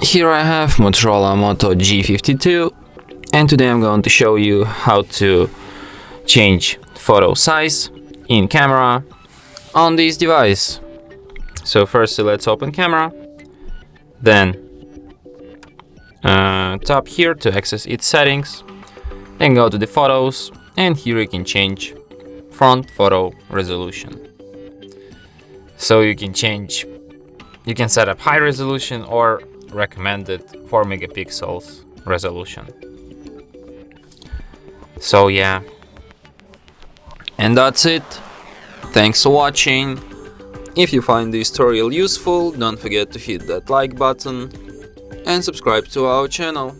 Here I have Motorola Moto G52, and today I'm going to show you how to change photo size in camera on this device. So first let's open camera, then tap here to access its settings, then go to the photos, and here you can change front photo resolution. So you can set up high resolution or recommended 4 megapixels resolution. So yeah, and that's it. Thanks for watching. If you find this tutorial useful, don't forget to hit that like button and subscribe to our channel.